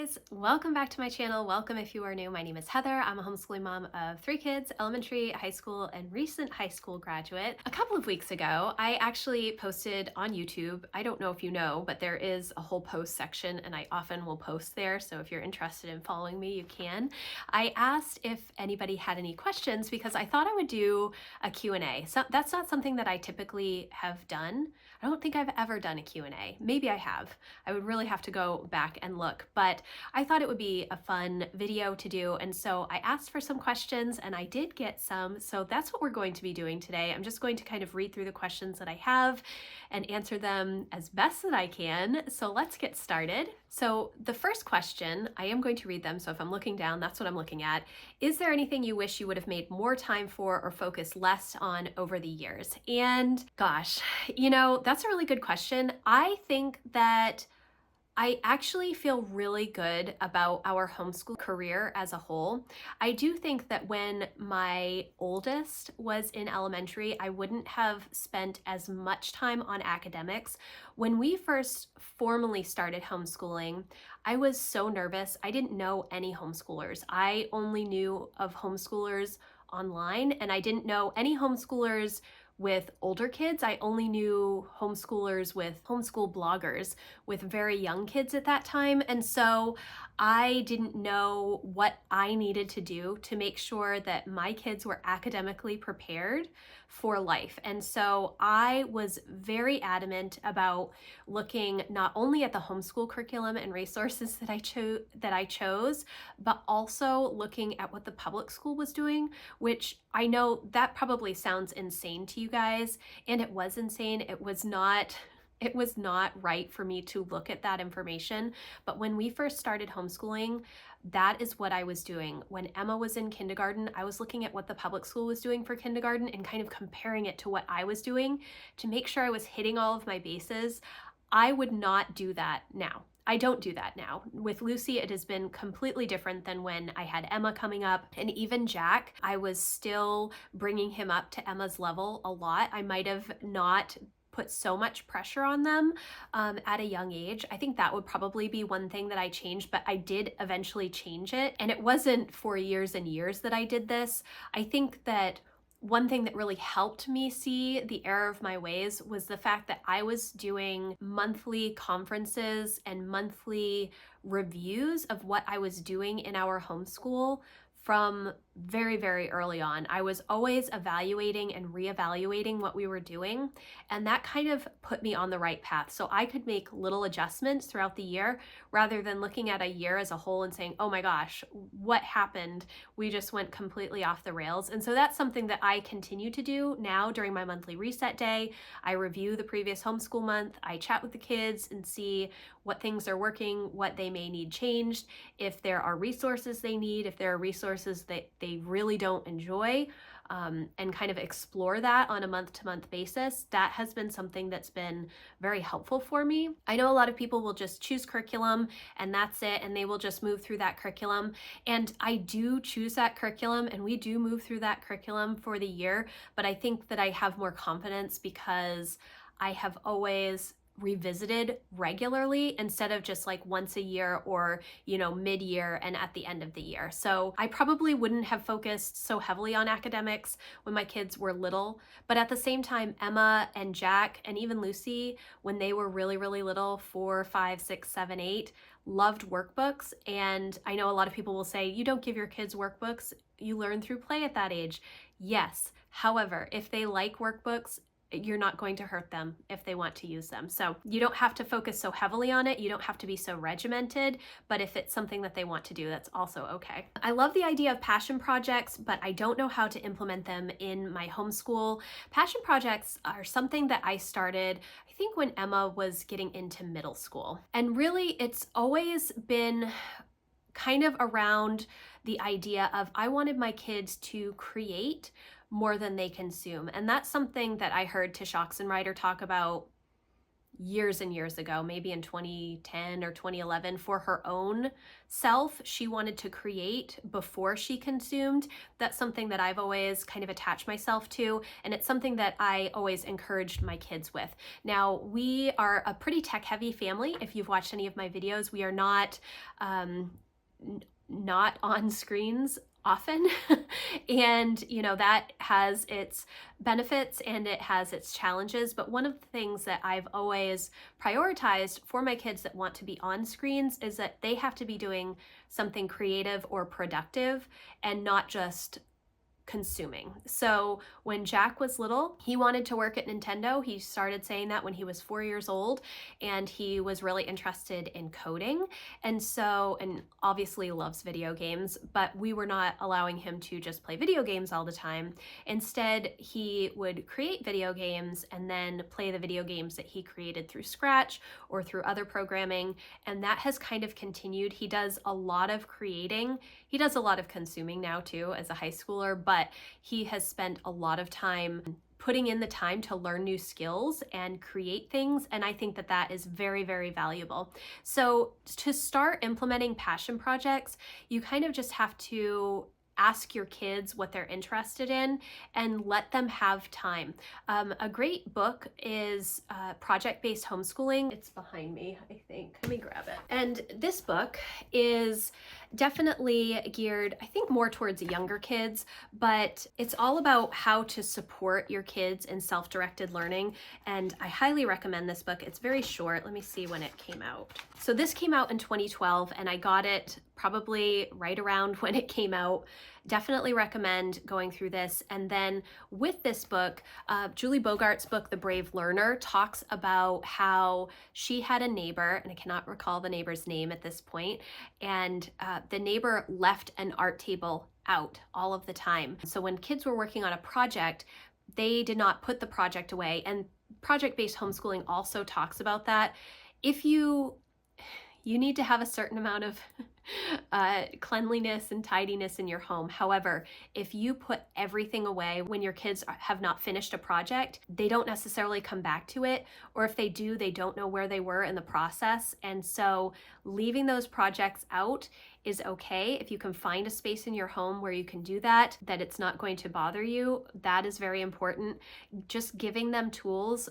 guys, welcome back to my channel. Welcome if you are new. My name is Heather. I'm a homeschooling mom of 3 kids, elementary, high school, and recent high school graduate. A couple of weeks ago, I actually posted on YouTube. I don't know if you know, but there is a whole post section and I often will post there. So if you're interested in following me, you can. I asked if anybody had any questions because I thought I would do a Q&A. So that's not something that I typically have done. I don't think I've ever done a Q&A. Maybe I have. I would really have to go back and look, but I thought it would be a fun video to do. And so I asked for some questions and I did get some. So that's what we're going to be doing today. I'm just going to kind of read through the questions that I have and answer them as best that I can. So let's get started. So the first question, I am going to read them. So if I'm looking down, that's what I'm looking at. Is there anything you wish you would have made more time for or focused less on over the years? And gosh, that's a really good question. I think that I actually feel really good about our homeschool career as a whole. I do think that when my oldest was in elementary, I wouldn't have spent as much time on academics. When we first formally started homeschooling, I was so nervous. I didn't know any homeschoolers. I only knew of homeschoolers online, and I didn't know any homeschoolers with older kids. I only knew homeschoolers with homeschool bloggers with very young kids at that time. And so I didn't know what I needed to do to make sure that my kids were academically prepared for life. And so I was very adamant about looking not only at the homeschool curriculum and resources that I chose, but also looking at what the public school was doing, which I know that probably sounds insane to you guys, and it was insane. It was not right for me to look at that information. But when we first started homeschooling, that is what I was doing. When Emma was in kindergarten, I was looking at what the public school was doing for kindergarten and kind of comparing it to what I was doing to make sure I was hitting all of my bases. I would not do that now. I don't do that now. With Lucy, it has been completely different than when I had Emma coming up, and even Jack, I was still bringing him up to Emma's level a lot. I might have not put so much pressure on them at a young age. I think that would probably be one thing that I changed, but I did eventually change it. And it wasn't for years and years that I did this. I think that one thing that really helped me see the error of my ways was the fact that I was doing monthly conferences and monthly reviews of what I was doing in our homeschool from very, very early on. I was always evaluating and reevaluating what we were doing, and that kind of put me on the right path. So I could make little adjustments throughout the year rather than looking at a year as a whole and saying, oh my gosh, what happened? We just went completely off the rails. And so that's something that I continue to do now during my monthly reset day. I review the previous homeschool month. I chat with the kids and see what things are working, what they may need changed, if there are resources they need, if there are resources that they really don't enjoy, and kind of explore that on a month-to-month basis. That has been something that's been very helpful for me. I know a lot of people will just choose curriculum and that's it, and they will just move through that curriculum. And I do choose that curriculum and we do move through that curriculum for the year, but I think that I have more confidence because I have always revisited regularly instead of just like once a year or, mid-year and at the end of the year. So I probably wouldn't have focused so heavily on academics when my kids were little, but at the same time, Emma and Jack and even Lucy, when they were really, really little, 4, 5, 6, 7, 8, loved workbooks. And I know a lot of people will say, you don't give your kids workbooks, you learn through play at that age. Yes. However, if they like workbooks, you're not going to hurt them if they want to use them. So you don't have to focus so heavily on it. You don't have to be so regimented, but if it's something that they want to do, that's also okay. I love the idea of passion projects, but I don't know how to implement them in my homeschool. Passion projects are something that I started, I think, when Emma was getting into middle school. And really, it's always been kind of around the idea of I wanted my kids to create more than they consume. And that's something that I heard Tish Oxenreider talk about years and years ago, maybe in 2010 or 2011, for her own self. She wanted to create before she consumed. That's something that I've always kind of attached myself to, and it's something that I always encouraged my kids with. Now, we are a pretty tech-heavy family. If you've watched any of my videos, we are not on screens often. And that has its benefits and it has its challenges, but one of the things that I've always prioritized for my kids that want to be on screens is that they have to be doing something creative or productive and not just consuming. So when Jack was little, he wanted to work at Nintendo. He started saying that when he was 4 years old, and he was really interested in coding. And obviously loves video games, but we were not allowing him to just play video games all the time. Instead, he would create video games and then play the video games that he created through Scratch or through other programming. And that has kind of continued. He does a lot of creating. He does a lot of consuming now too as a high schooler, but he has spent a lot of time putting in the time to learn new skills and create things. And I think that that is very, very valuable. So to start implementing passion projects, you kind of just have to ask your kids what they're interested in and let them have time. A great book is Project-Based Homeschooling. It's behind me, I think. Let me grab it. And this book is definitely geared, I think, more towards younger kids, but it's all about how to support your kids in self-directed learning. And I highly recommend this book. It's very short. Let me see when it came out. So this came out in 2012, and I got it probably right around when it came out. Definitely recommend going through this. And then with this book, Julie Bogart's book, The Brave Learner, talks about how she had a neighbor, and I cannot recall the neighbor's name at this point, and the neighbor left an art table out all of the time. So when kids were working on a project, they did not put the project away. And project-based homeschooling also talks about that. If you need to have a certain amount of cleanliness and tidiness in your home. However, if you put everything away when your kids have not finished a project, they don't necessarily come back to it, or if they do, they don't know where they were in the process. And so leaving those projects out is okay. If you can find a space in your home where you can do that it's not going to bother you, that is very important. Just giving them tools,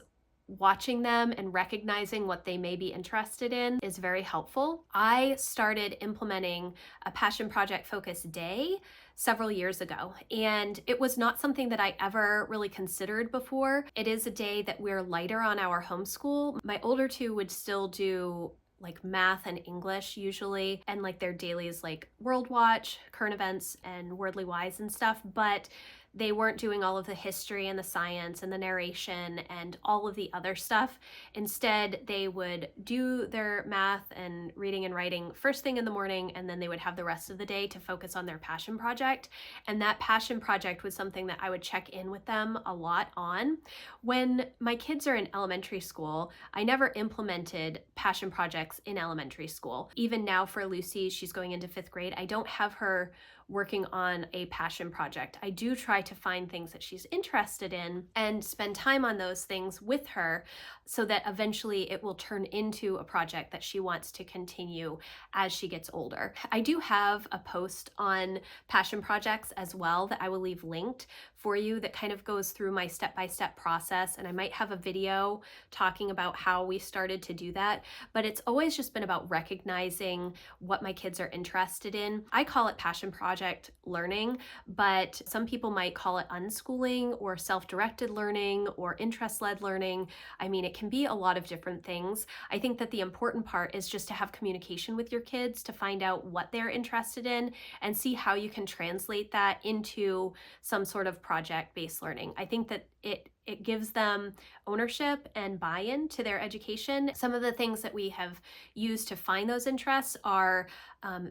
watching them and recognizing what they may be interested in is very helpful. I started implementing a passion project focused day several years ago, and it was not something that I ever really considered before. It is a day that we're lighter on our homeschool. My older two would still do like math and English usually, and like their dailies like World Watch, current events, and Wordly Wise and stuff, but they weren't doing all of the history and the science and the narration and all of the other stuff. Instead, they would do their math and reading and writing first thing in the morning, and then they would have the rest of the day to focus on their passion project. And that passion project was something that I would check in with them a lot on. When my kids are in elementary school, I never implemented passion projects in elementary school. Even now for Lucy, she's going into 5th grade, I don't have her working on a passion project. I do try to find things that she's interested in and spend time on those things with her so that eventually it will turn into a project that she wants to continue as she gets older. I do have a post on passion projects as well that I will leave linked for you that kind of goes through my step-by-step process, and I might have a video talking about how we started to do that, but it's always just been about recognizing what my kids are interested in. I call it passion project learning, but some people might call it unschooling or self-directed learning or interest-led learning. I mean, it can be a lot of different things. I think that the important part is just to have communication with your kids to find out what they're interested in and see how you can translate that into some sort of project-based learning. I think that it gives them ownership and buy-in to their education. Some of the things that we have used to find those interests are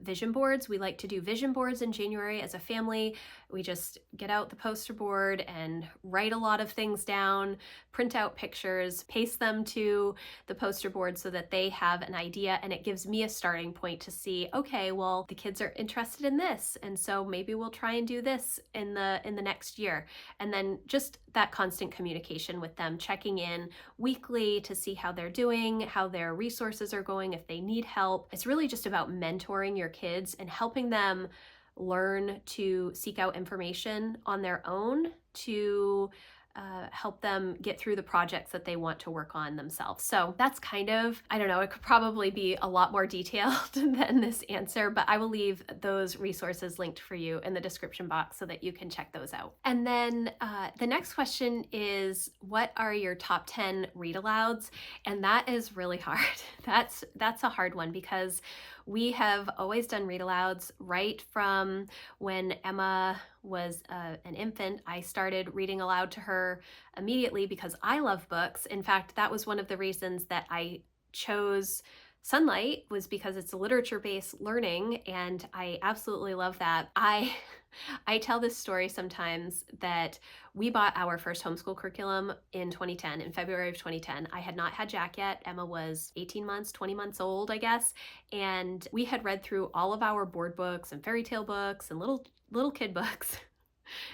vision boards. We like to do vision boards in January as a family. We just get out the poster board and write a lot of things down, print out pictures, paste them to the poster board so that they have an idea, and it gives me a starting point to see, okay, well, the kids are interested in this, and so maybe we'll try and do this in the next year. And then just that constant communication with them, checking in weekly to see how they're doing, how their resources are going, if they need help. It's really just about mentoring your kids and helping them learn to seek out information on their own to help them get through the projects that they want to work on themselves. So that's kind of, I don't know, it could probably be a lot more detailed than this answer, but I will leave those resources linked for you in the description box so that you can check those out. And then the next question is, what are your top 10 read-alouds? And that is really hard. That's a hard one because we have always done read-alouds right from when Emma was an infant. I started reading aloud to her immediately because I love books. In fact, that was one of the reasons that I chose Sunlight, was because it's literature-based learning, and I absolutely love that. I tell this story sometimes that we bought our first homeschool curriculum in 2010, in February of 2010. I had not had Jack yet. Emma was 18 months, 20 months old, I guess. And we had read through all of our board books and fairy tale books and little kid books.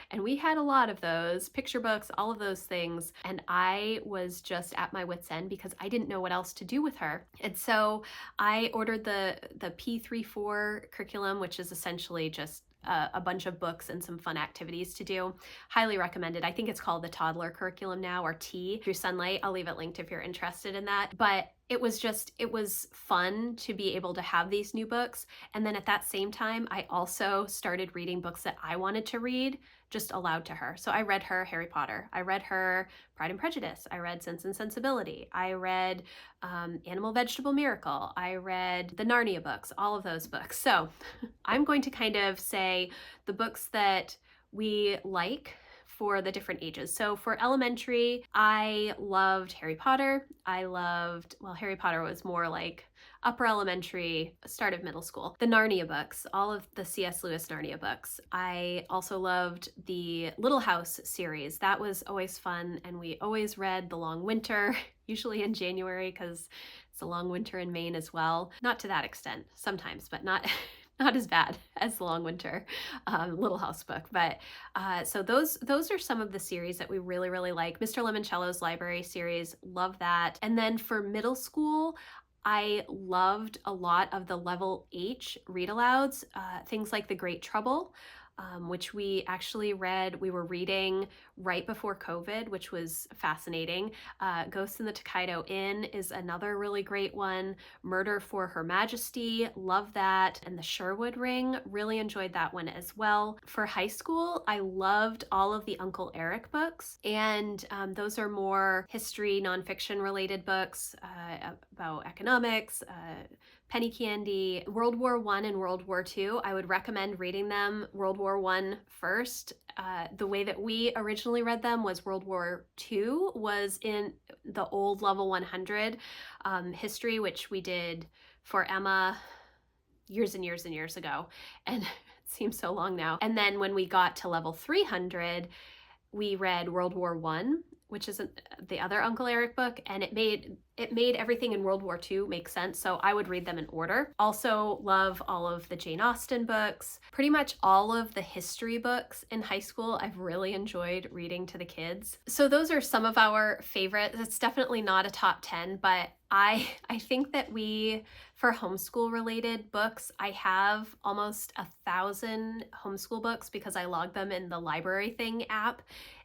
And we had a lot of those, picture books, all of those things. And I was just at my wit's end because I didn't know what else to do with her. And so I ordered the P34 curriculum, which is essentially just a bunch of books and some fun activities to do. Highly recommended. I think it's called the toddler curriculum now, or T, through Sunlight. I'll leave it linked if you're interested in that. But it was fun to be able to have these new books. And then at that same time, I also started reading books that I wanted to read just aloud to her. So I read her Harry Potter. I read her Pride and Prejudice. I read Sense and Sensibility. I read Animal, Vegetable, Miracle. I read the Narnia books, all of those books. So I'm going to kind of say the books that we like for the different ages. So for elementary, I loved Harry Potter. Harry Potter was more like upper elementary, start of middle school. The Narnia books, all of the C.S. Lewis Narnia books. I also loved the Little House series. That was always fun, and we always read The Long Winter, usually in January because it's a long winter in Maine as well. Not to that extent, sometimes, but not as bad as The Long Winter Little House book. But so those are some of the series that we really, really like. Mr. Limoncello's library series, love that. And then for middle school, I loved a lot of the level H read-alouds, things like The Great Trouble, which we actually read. We were reading right before COVID, which was fascinating. Ghost in the Tokaido Inn is another really great one. Murder for Her Majesty, love that. And The Sherwood Ring, really enjoyed that one as well. For high school, I loved all of the Uncle Eric books, and those are more history, nonfiction related books about economics, Penny Candy, World War I and World War II. I would recommend reading them World War I first. The way that we originally read them was World War II was in the old level 100 history, which we did for Emma years and years and years ago. And it seems so long now. And then when we got to level 300, we read World War I, which is the other Uncle Eric book, and it made everything in World War II make sense, so I would read them in order. Also love all of the Jane Austen books. Pretty much all of the history books in high school I've really enjoyed reading to the kids. So those are some of our favorites. It's definitely not a top 10, but I think that for homeschool related books, I have almost 1,000 homeschool books because I log them in the Library Thing app,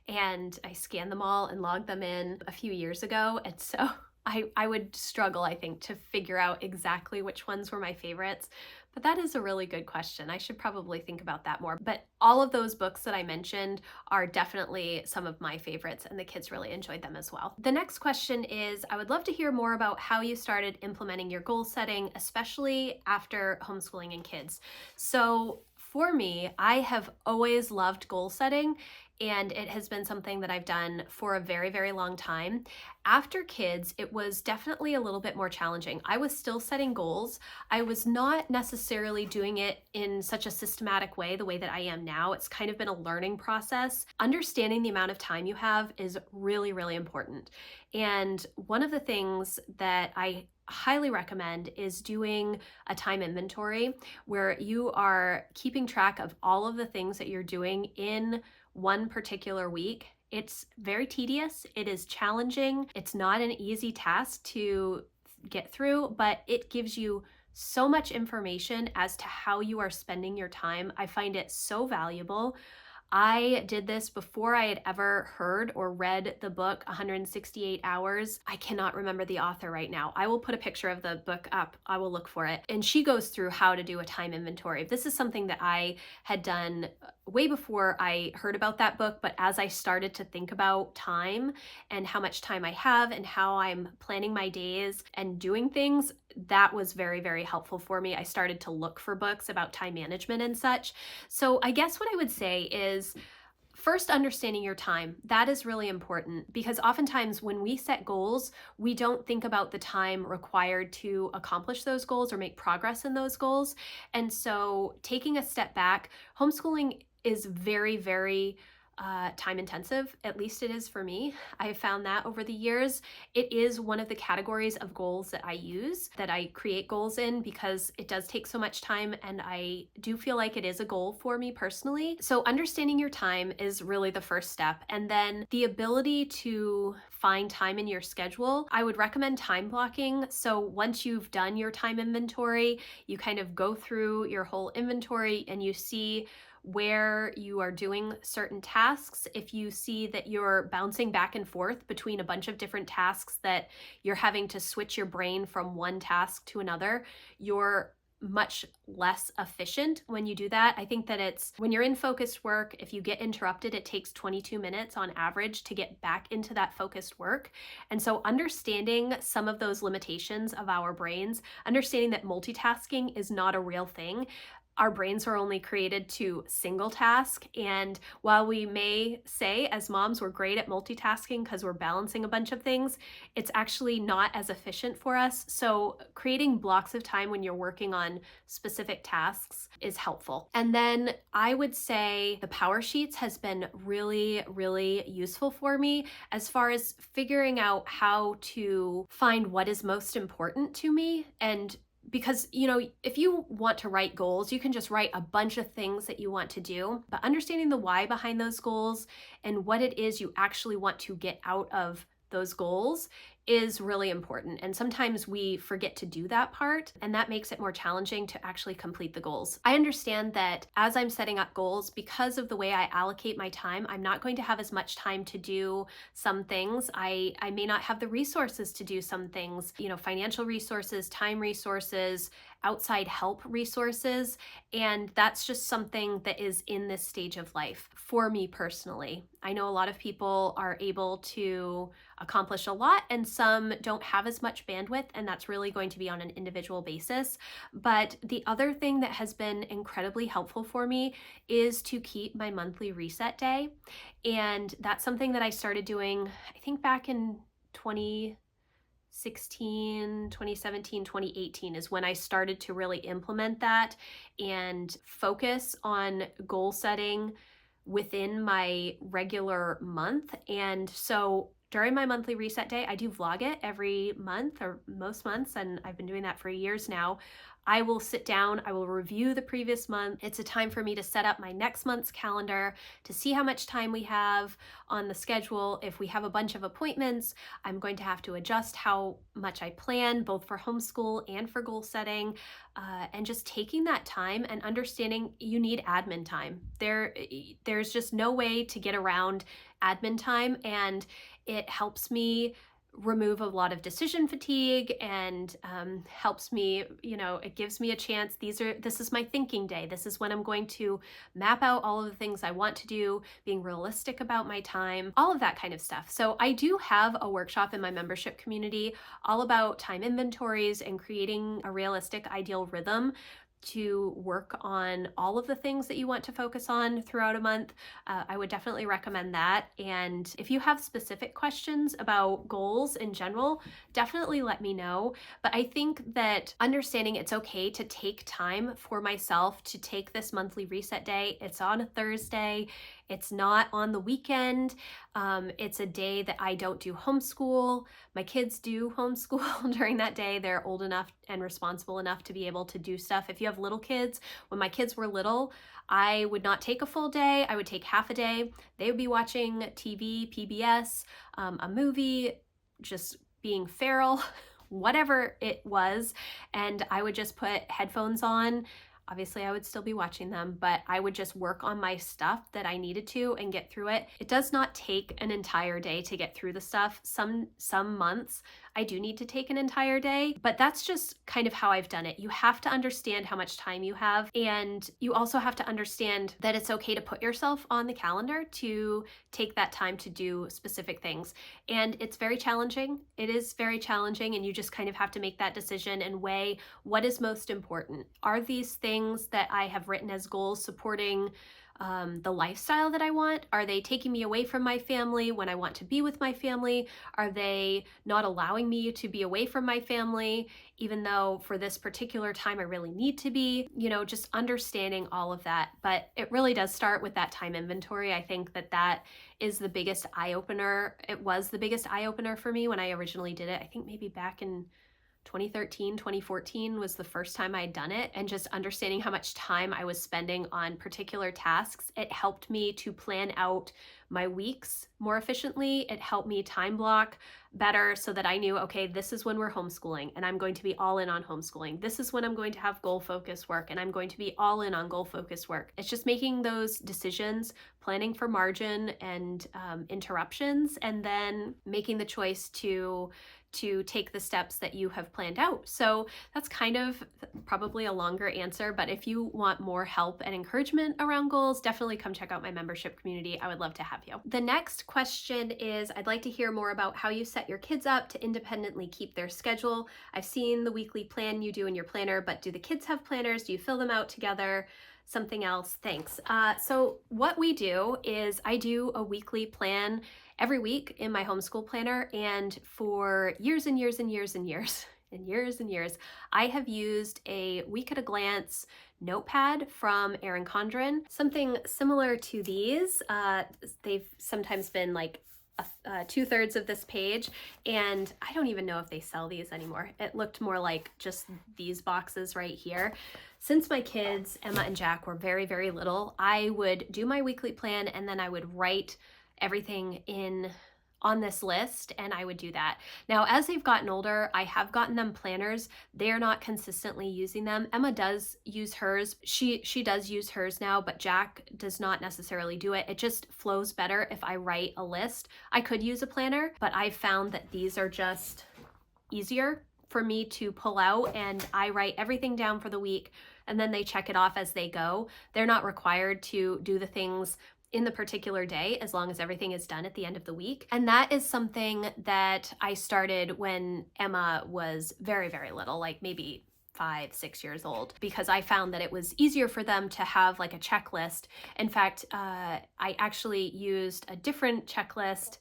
and I scanned them all and logged them in a few years ago. And so I would struggle, I think, to figure out exactly which ones were my favorites. But that is a really good question. I should probably think about that more. But all of those books that I mentioned are definitely some of my favorites, and the kids really enjoyed them as well. The next question is, I would love to hear more about how you started implementing your goal setting, especially after homeschooling and kids. So for me, I have always loved goal setting, and it has been something that I've done for a very, very long time. After kids, it was definitely a little bit more challenging. I was still setting goals. I was not necessarily doing it in such a systematic way, the way that I am now. It's kind of been a learning process. Understanding the amount of time you have is really, really important. And one of the things that I highly recommend is doing a time inventory where you are keeping track of all of the things that you're doing in one particular week It's very tedious, it is challenging, it's not an easy task to get through, but it gives you so much information as to how you are spending your time. I find it so valuable. I did this before I had ever heard or read the book 168 Hours. I cannot remember the author right now. I will put a picture of the book up. I will look for it. And she goes through how to do a time inventory. This is something that I had done way before I heard about that book, but as I started to think about time and how much time I have and how I'm planning my days and doing things, that was very, very helpful for me. I started to look for books about time management and such. So I guess what I would say is first, understanding your time. That is really important because oftentimes when we set goals, we don't think about the time required to accomplish those goals or make progress in those goals. And so taking a step back, homeschooling is very, very time intensive. At least it is for me. I have found that over the years. It is one of the categories of goals that I use, that I create goals in, because it does take so much time and I do feel like it is a goal for me personally. So understanding your time is really the first step. And then the ability to find time in your schedule, I would recommend time blocking. So once you've done your time inventory, you kind of go through your whole inventory and you see where you are doing certain tasks. If you see that you're bouncing back and forth between a bunch of different tasks, that you're having to switch your brain from one task to another, you're much less efficient when you do that. I think that it's when you're in focused work, if you get interrupted, it takes 22 minutes on average to get back into that focused work. And so understanding some of those limitations of our brains, understanding that multitasking is not a real thing. Our brains are only created to single task. And while we may say as moms we're great at multitasking because we're balancing a bunch of things, it's actually not as efficient for us. So creating blocks of time when you're working on specific tasks is helpful. And then I would say the power sheets has been really, really useful for me as far as figuring out how to find what is most important to me. And because, if you want to write goals, you can just write a bunch of things that you want to do, but understanding the why behind those goals and what it is you actually want to get out of those goals is really important. And sometimes we forget to do that part, and that makes it more challenging to actually complete the goals. I understand that as I'm setting up goals, because of the way I allocate my time, I'm not going to have as much time to do some things. I may not have the resources to do some things, financial resources, time resources, outside help resources. And that's just something that is in this stage of life for me personally. I know a lot of people are able to accomplish a lot and some don't have as much bandwidth, and that's really going to be on an individual basis. But the other thing that has been incredibly helpful for me is to keep my monthly reset day. And that's something that I started doing, I think back in 2016, 2017, 2018 is when I started to really implement that and focus on goal setting within my regular month. And so during my monthly reset day, I do vlog it every month or most months, and I've been doing that for years now. I will sit down, I will review the previous month. It's a time for me to set up my next month's calendar to see how much time we have on the schedule. If we have a bunch of appointments, I'm going to have to adjust how much I plan, both for homeschool and for goal setting, and just taking that time and understanding you need admin time. There's just no way to get around admin time, and it helps me remove a lot of decision fatigue and helps me, it gives me a chance. This is my thinking day. This is when I'm going to map out all of the things I want to do, being realistic about my time, all of that kind of stuff. So I do have a workshop in my membership community all about time inventories and creating a realistic ideal rhythm to work on all of the things that you want to focus on throughout a month. I would definitely recommend that. And if you have specific questions about goals in general, definitely let me know. But I think that understanding it's okay to take time for myself to take this monthly reset day. It's on a Thursday. It's not on the weekend. It's a day that I don't do homeschool. My kids do homeschool during that day. They're old enough and responsible enough to be able to do stuff. If you have little kids, when my kids were little, I would not take a full day. I would take half a day. They would be watching TV, PBS, a movie, just being feral, whatever it was. And I would just put headphones on. Obviously, I would still be watching them, but I would just work on my stuff that I needed to and get through it. It does not take an entire day to get through the stuff. Some months I do need to take an entire day, but that's just kind of how I've done it. You have to understand how much time you have, and you also have to understand that it's okay to put yourself on the calendar to take that time to do specific things. And it's very challenging. It is very challenging, and you just kind of have to make that decision and weigh what is most important. Are these things that I have written as goals supporting the lifestyle that I want? Are they taking me away from my family when I want to be with my family? Are they not allowing me to be away from my family, even though for this particular time I really need to be? You know, just understanding all of that. But it really does start with that time inventory. I think that is the biggest eye-opener. It was the biggest eye-opener for me when I originally did it. I think maybe back in 2013, 2014 was the first time I'd done it, and just understanding how much time I was spending on particular tasks, it helped me to plan out my weeks more efficiently. It helped me time block better so that I knew, okay, this is when we're homeschooling and I'm going to be all in on homeschooling. This is when I'm going to have goal focused work and I'm going to be all in on goal focused work. It's just making those decisions, planning for margin and interruptions, and then making the choice to take the steps that you have planned out. So that's kind of probably a longer answer, but if you want more help and encouragement around goals, definitely come check out my membership community. I would love to have you. The next question is, I'd like to hear more about how you set your kids up to independently keep their schedule. I've seen the weekly plan you do in your planner, but do the kids have planners? Do you fill them out together? Something else? Thanks. So what we do is I do a weekly plan every week in my homeschool planner, and for years and years and years and years and years and years, I have used a week at a glance notepad from Erin Condren, something similar to these. They've sometimes been like 2/3 of this page, and I don't even know if they sell these anymore. It looked more like just these boxes right here. Since my kids, Emma and Jack, were very, very little, I would do my weekly plan and then I would write everything in on this list, and I would do that. Now, as they've gotten older, I have gotten them planners. They're not consistently using them. Emma does use hers. She does use hers now, but Jack does not necessarily do it. It just flows better if I write a list. I could use a planner, but I found that these are just easier for me to pull out, and I write everything down for the week, and then they check it off as they go. They're not required to do the things in the particular day as long as everything is done at the end of the week. And that is something that I started when Emma was very, very little, like maybe 5, 6 years old, because I found that it was easier for them to have like a checklist. In fact, I actually used a different checklist.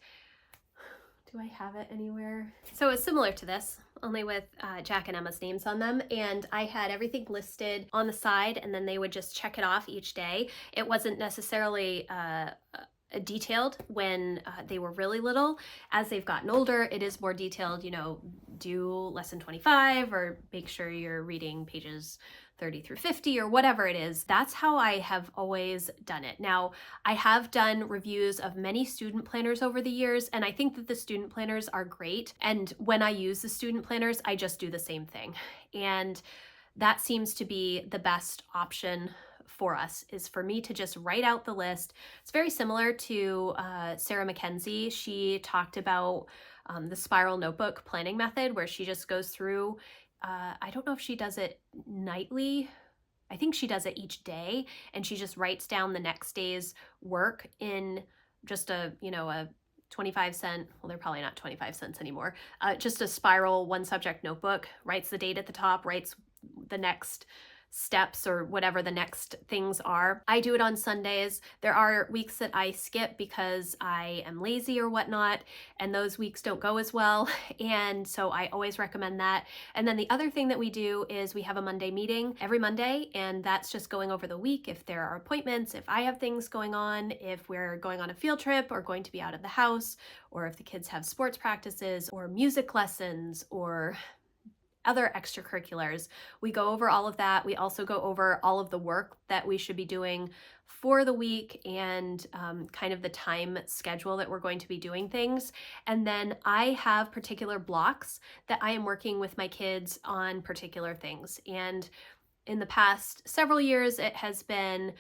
Do I have it anywhere? So it's similar to this, only with Jack and Emma's names on them, and I had everything listed on the side, and then they would just check it off each day. It wasn't necessarily detailed when they were really little. As they've gotten older, it is more detailed, you know, do lesson 25 or make sure you're reading pages 30 through 50 or whatever it is. That's how I have always done it. Now, I have done reviews of many student planners over the years, and I think that the student planners are great. And when I use the student planners, I just do the same thing. And that seems to be the best option for us, is for me to just write out the list. It's very similar to Sarah Mackenzie. She talked about the spiral notebook planning method, where she just goes through, I don't know if she does it nightly. I think she does it each day, and she just writes down the next day's work in just a 25-cent, well, they're probably not 25 cents anymore, just a spiral one subject notebook, writes the date at the top, writes the next steps or whatever the next things are. I do it on Sundays. There are weeks that I skip because I am lazy or whatnot, and those weeks don't go as well. And so I always recommend that. And then the other thing that we do is we have a Monday meeting every Monday, and that's just going over the week. If there are appointments, if I have things going on, if we're going on a field trip or going to be out of the house, or if the kids have sports practices or music lessons or other extracurriculars. We go over all of that. We also go over all of the work that we should be doing for the week and kind of the time schedule that we're going to be doing things. And then I have particular blocks that I am working with my kids on particular things. And in the past several years, it has been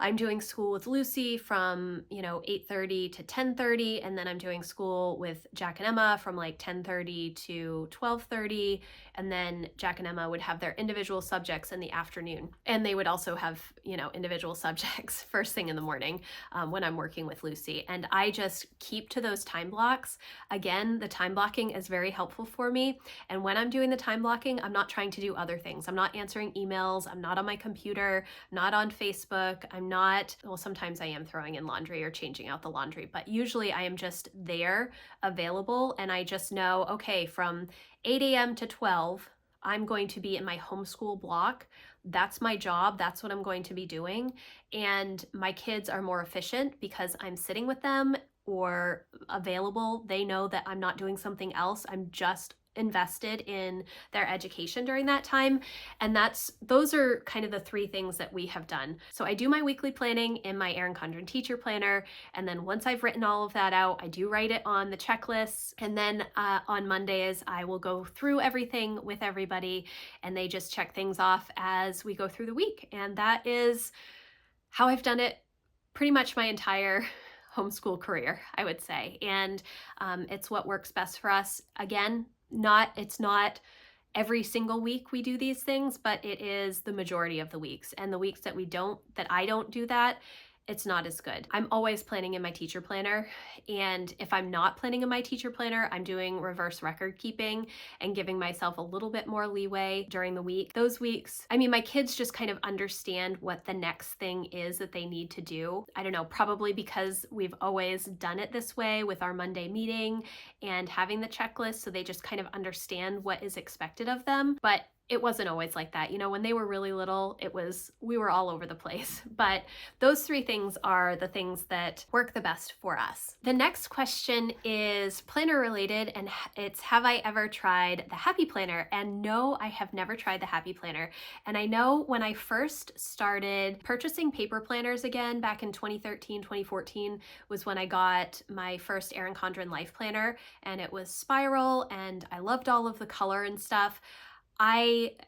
I'm doing school with Lucy from, 8:30 to 10:30, and then I'm doing school with Jack and Emma from like 10:30 to 12:30, and then Jack and Emma would have their individual subjects in the afternoon. And they would also have, individual subjects first thing in the morning when I'm working with Lucy. And I just keep to those time blocks. Again, the time blocking is very helpful for me. And when I'm doing the time blocking, I'm not trying to do other things. I'm not answering emails. I'm not on my computer, not on Facebook. Sometimes I am throwing in laundry or changing out the laundry, but usually I am just there available, and I just know, okay, from 8 a.m. to 12, I'm going to be in my homeschool block. That's my job. That's what I'm going to be doing. And my kids are more efficient because I'm sitting with them or available. They know that I'm not doing something else. I'm just invested in their education during that time. And those are kind of the three things that we have done. So I do my weekly planning in my Erin Condren teacher planner. And then once I've written all of that out, I do write it on the checklists. And then on Mondays, I will go through everything with everybody, and they just check things off as we go through the week. And that is how I've done it pretty much my entire homeschool career, I would say. And it's what works best for us. Again, it's not every single week we do these things, but it is the majority of the weeks. And the weeks that I don't do that, it's not as good. I'm always planning in my teacher planner. And if I'm not planning in my teacher planner, I'm doing reverse record keeping and giving myself a little bit more leeway during the week. Those weeks, my kids just kind of understand what the next thing is that they need to do. I don't know, probably because we've always done it this way with our Monday meeting and having the checklist. So they just kind of understand what is expected of them. But it wasn't always like that. When they were really little, we were all over the place. But those three things are the things that work the best for us. The next question is planner related, and it's, have I ever tried the Happy Planner? And no, I have never tried the Happy Planner. And I know when I first started purchasing paper planners again back in 2013, 2014 was when I got my first Erin Condren Life Planner, and it was spiral, and I loved all of the color and stuff.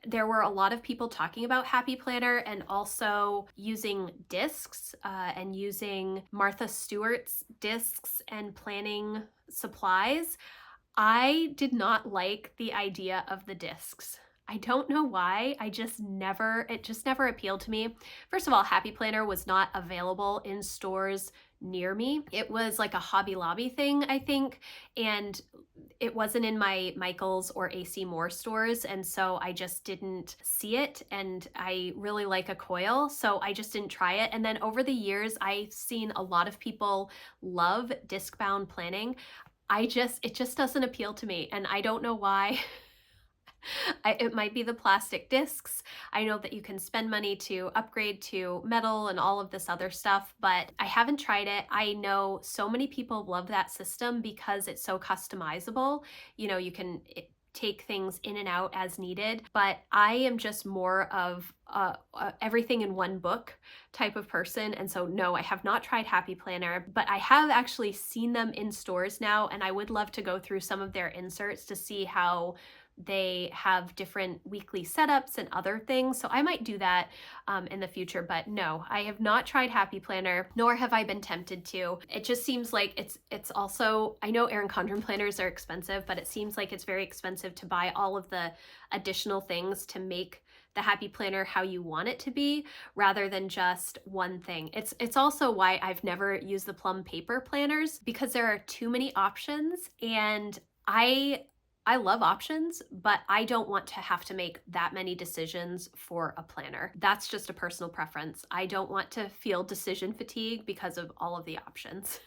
There were a lot of people talking about Happy Planner and also using discs and using Martha Stewart's discs and planning supplies. I did not like the idea of the discs. I don't know why. It just never appealed to me. First of all, Happy Planner was not available in stores near me. It was like a Hobby Lobby thing, I think, and it wasn't in my Michaels or AC Moore stores, and so I just didn't see it, and I really like a coil, so I just didn't try it. And then over the years, I've seen a lot of people love disc-bound planning. It just doesn't appeal to me, and I don't know why. It might be the plastic discs. I know that you can spend money to upgrade to metal and all of this other stuff, but I haven't tried it. I know so many people love that system because it's so customizable. You can take things in and out as needed, but I am just more of everything in one book type of person. And so no, I have not tried Happy Planner, but I have actually seen them in stores now, and I would love to go through some of their inserts to see how they have different weekly setups and other things. So I might do that in the future, but no, I have not tried Happy Planner, nor have I been tempted to. It just seems like it's also, I know Erin Condren planners are expensive, but it seems like it's very expensive to buy all of the additional things to make the Happy Planner how you want it to be, rather than just one thing. It's also why I've never used the Plum paper planners, because there are too many options, and I I love options, but I don't want to have to make that many decisions for a planner. That's just a personal preference. I don't want to feel decision fatigue because of all of the options.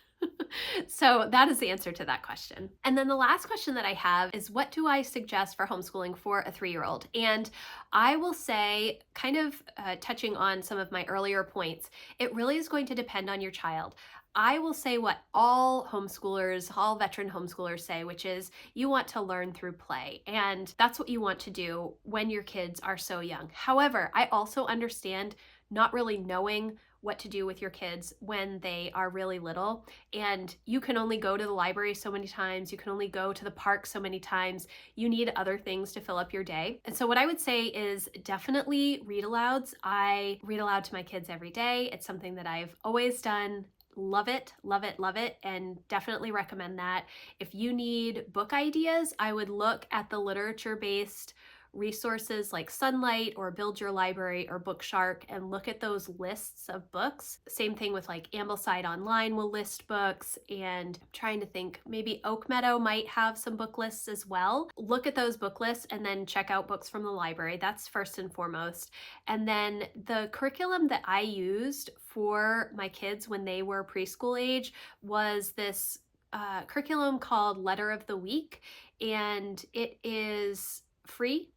So that is the answer to that question. And then the last question that I have is, what do I suggest for homeschooling for a 3-year-old? And I will say, kind of touching on some of my earlier points, it really is going to depend on your child. I will say what all homeschoolers, all veteran homeschoolers say, which is you want to learn through play. And that's what you want to do when your kids are so young. However, I also understand not really knowing what to do with your kids when they are really little. And you can only go to the library so many times. You can only go to the park so many times. You need other things to fill up your day. And so what I would say is definitely read alouds. I read aloud to my kids every day. It's something that I've always done. Love it, love it, love it, and definitely recommend that. If you need book ideas, I would look at the literature-based resources like Sunlight or Build Your Library or Bookshark and look at those lists of books. Same thing with like Ambleside Online will list books, and I'm trying to think, maybe Oak Meadow might have some book lists as well. Look at those book lists and then check out books from the library. That's first and foremost. And then the curriculum that I used for my kids when they were preschool age was this curriculum called Letter of the Week, and it is free.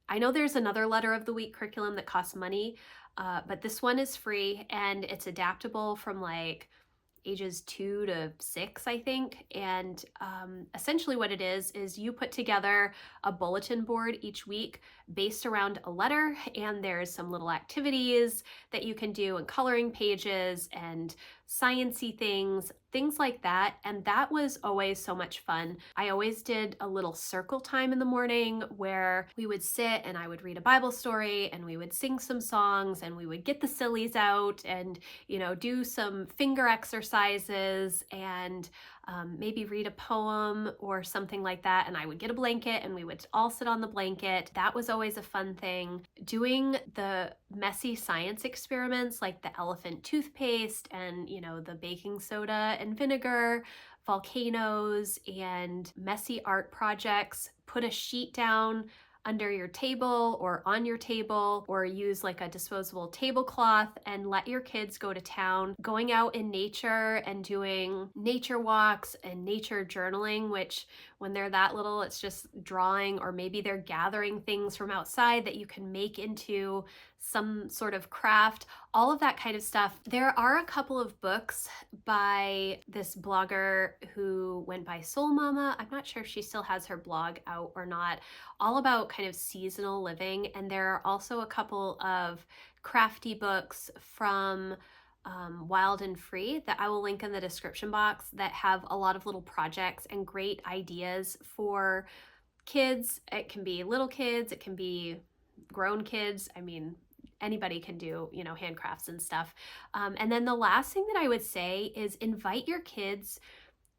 I know there's another Letter of the Week curriculum that costs money, but this one is free and it's adaptable from like ages 2 to 6, I think. And essentially what it is you put together a bulletin board each week based around a letter, and there's some little activities that you can do and coloring pages and science-y things like that. And that was always so much fun. I always did a little circle time in the morning where we would sit and I would read a Bible story and we would sing some songs and we would get the sillies out and, you know, do some finger exercises and maybe read a poem or something like that. And I would get a blanket and we would all sit on the blanket. That was always a fun thing. Doing the messy science experiments like the elephant toothpaste and, you know, the baking soda and vinegar, volcanoes, and messy art projects. Put a sheet down under your table or on your table, or use like a disposable tablecloth and let your kids go to town, going out in nature and doing nature walks and nature journaling, which when they're that little, it's just drawing, or maybe they're gathering things from outside that you can make into some sort of craft, all of that kind of stuff. There are a couple of books by this blogger who went by Soul Mama. I'm not sure if she still has her blog out or not, all about kind of seasonal living. And there are also a couple of crafty books from Wild and Free that I will link in the description box that have a lot of little projects and great ideas for kids. It can be little kids, it can be grown kids. I mean, anybody can do, you know, handcrafts and stuff. And then the last thing that I would say is invite your kids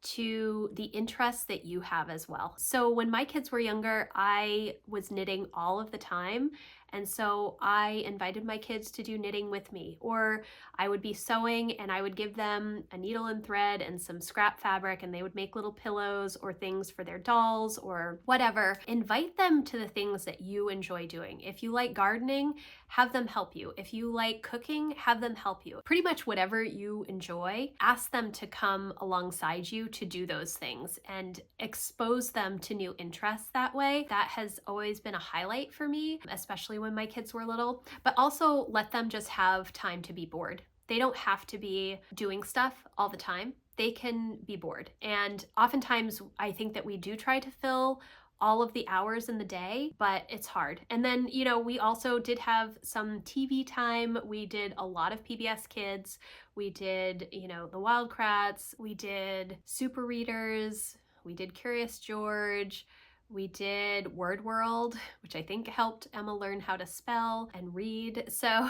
to the interests that you have as well. So when my kids were younger, I was knitting all of the time. And so I invited my kids to do knitting with me, or I would be sewing and I would give them a needle and thread and some scrap fabric and they would make little pillows or things for their dolls or whatever. Invite them to the things that you enjoy doing. If you like gardening, have them help you. If you like cooking, have them help you. Pretty much whatever you enjoy, ask them to come alongside you to do those things and expose them to new interests that way. That has always been a highlight for me, especially when my kids were little, but also let them just have time to be bored. They don't have to be doing stuff all the time. They can be bored. And oftentimes I think that we do try to fill all of the hours in the day, but it's hard. And then, you know, we also did have some TV time. We did a lot of PBS Kids. We did, you know, the Wildcrats. We did Super Readers. We did Curious George. We did Word World, which I think helped Emma learn how to spell and read. So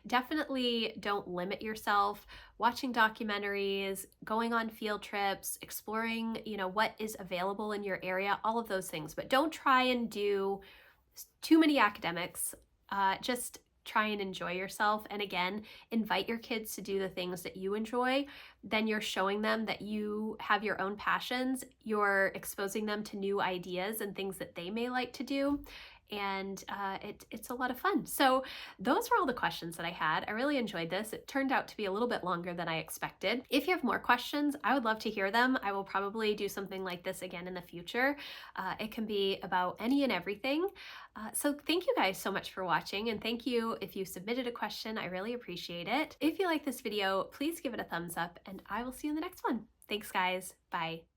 definitely don't limit yourself. Watching documentaries, going on field trips, exploring, you know, what is available in your area, all of those things. But don't try and do too many academics. Just try and enjoy yourself, and again, invite your kids to do the things that you enjoy, then you're showing them that you have your own passions, you're exposing them to new ideas and things that they may like to do, and it's a lot of fun. So those were all the questions that I had. I really enjoyed this. It turned out to be a little bit longer than I expected. If you have more questions, I would love to hear them. I will probably do something like this again in the future. It can be about any and everything. So thank you guys so much for watching, and thank you if you submitted a question. I really appreciate it. If you like this video, please give it a thumbs up, and I will see you in the next one. Thanks guys. Bye.